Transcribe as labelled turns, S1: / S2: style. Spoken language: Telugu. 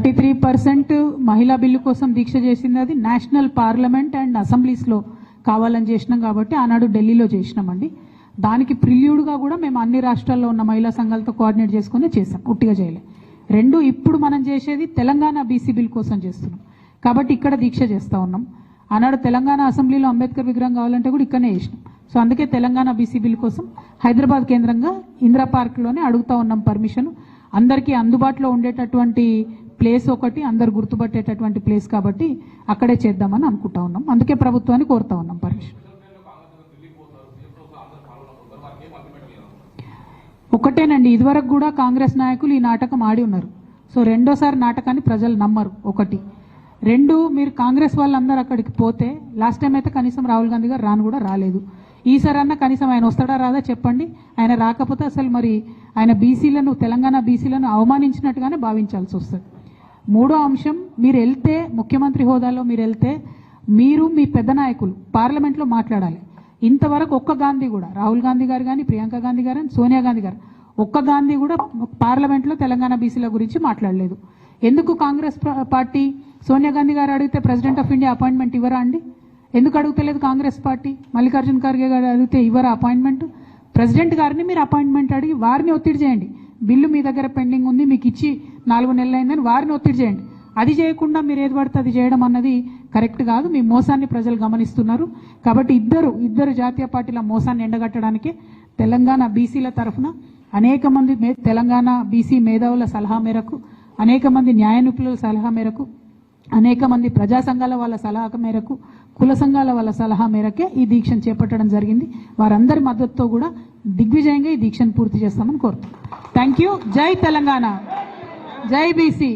S1: 33% మహిళా బిల్లు కోసం దీక్ష చేసింది అది నేషనల్ పార్లమెంట్ అండ్ అసెంబ్లీస్లో కావాలని చేసినాం కాబట్టి ఆనాడు ఢిల్లీలో చేసినామండి. దానికి ప్రిల్యూడ్గా కూడా మేము అన్ని రాష్ట్రాల్లో ఉన్న మహిళా సంఘాలతో కోఆర్డినేట్ చేసుకుని చేసాం, ఉట్టిగా చేయలే. రెండు ఇప్పుడు మనం చేసేది తెలంగాణ బీసీ బిల్ కోసం చేస్తున్నాం కాబట్టి ఇక్కడ దీక్ష చేస్తూ ఉన్నాం. ఆనాడు తెలంగాణ అసెంబ్లీలో అంబేద్కర్ విగ్రహం కావాలంటే కూడా ఇక్కడనే చేసినాం. సో అందుకే తెలంగాణ బీసీ బిల్ కోసం హైదరాబాద్ కేంద్రంగా ఇందిరా పార్క్లోనే అడుగుతూ ఉన్నాం పర్మిషన్. అందరికీ అందుబాటులో ఉండేటటువంటి ప్లేస్ ఒకటి, అందరు గుర్తుపట్టేటటువంటి ప్లేస్ కాబట్టి అక్కడే చేద్దామని అనుకుంటా ఉన్నాం. అందుకే ప్రభుత్వాన్ని కోరుతా ఉన్నాం పర్మిషన్. ఒకటేనండి, ఇదివరకు కూడా కాంగ్రెస్ నాయకులు ఈ నాటకం ఆడి ఉన్నారు. సో రెండోసారి నాటకాన్ని ప్రజలు నమ్మరు. ఒకటి. రెండు, మీరు కాంగ్రెస్ వాళ్ళందరూ అక్కడికి పోతే లాస్ట్ టైం అయితే కనీసం రాహుల్ గాంధీ గారు రాను కూడా రాలేదు. ఈసారి అన్న కనీసం ఆయన వస్తాడా రాదా చెప్పండి. ఆయన రాకపోతే అసలు మరి ఆయన బీసీలను, తెలంగాణ బీసీలను అవమానించినట్టుగానే భావించాల్సి వస్తుంది. మూడో అంశం, మీరు వెళ్తే ముఖ్యమంత్రి హోదాలో మీరు వెళ్తే మీరు మీ పెద్ద నాయకులు పార్లమెంట్లో మాట్లాడాలి. ఇంతవరకు ఒక్క గాంధీ కూడా, రాహుల్ గాంధీ గారు కానీ, ప్రియాంక గాంధీ గారు, సోనియా గాంధీ గారు, ఒక్క గాంధీ కూడా పార్లమెంట్లో తెలంగాణ బీసీల గురించి మాట్లాడలేదు. ఎందుకు కాంగ్రెస్ పార్టీ సోనియా గాంధీ గారు అడిగితే ప్రెసిడెంట్ ఆఫ్ ఇండియా అపాయింట్మెంట్ ఇవ్వరా అండి? ఎందుకు అడుగుతలేదు కాంగ్రెస్ పార్టీ? మల్లికార్జున ఖర్గే గారు అడిగితే ఇవ్వరా అపాయింట్మెంట్? ప్రెసిడెంట్ గారిని మీరు అపాయింట్మెంట్ అడిగి వారిని ఒత్తిడి చేయండి. బిల్లు మీ దగ్గర పెండింగ్ ఉంది, మీకు ఇచ్చి 4 నెలలు అయిందని వారిని ఒత్తిడి చేయండి. అది చేయకుండా మీరు ఏది పడితే అది చేయడం అన్నది కరెక్ట్ కాదు. మీ మోసాన్ని ప్రజలు గమనిస్తున్నారు. కాబట్టి ఇద్దరు జాతీయ పార్టీల మోసాన్ని ఎండగట్టడానికే తెలంగాణ బీసీల తరఫున అనేక మంది తెలంగాణ బీసీ మేధావుల సలహా మేరకు, అనేక మంది న్యాయ నిపుణుల సలహా మేరకు, అనేక మంది ప్రజా సంఘాల వాళ్ళ సలహా మేరకు, కుల సంఘాల వాళ్ళ సలహా మేరకే ఈ దీక్షను చేపట్టడం జరిగింది. వారందరి మద్దతుతో కూడా దిగ్విజయంగా ఈ దీక్షను పూర్తి చేస్తామని కోరుతున్నాం. Thank you. జై తెలంగాణ, జై బీసీ.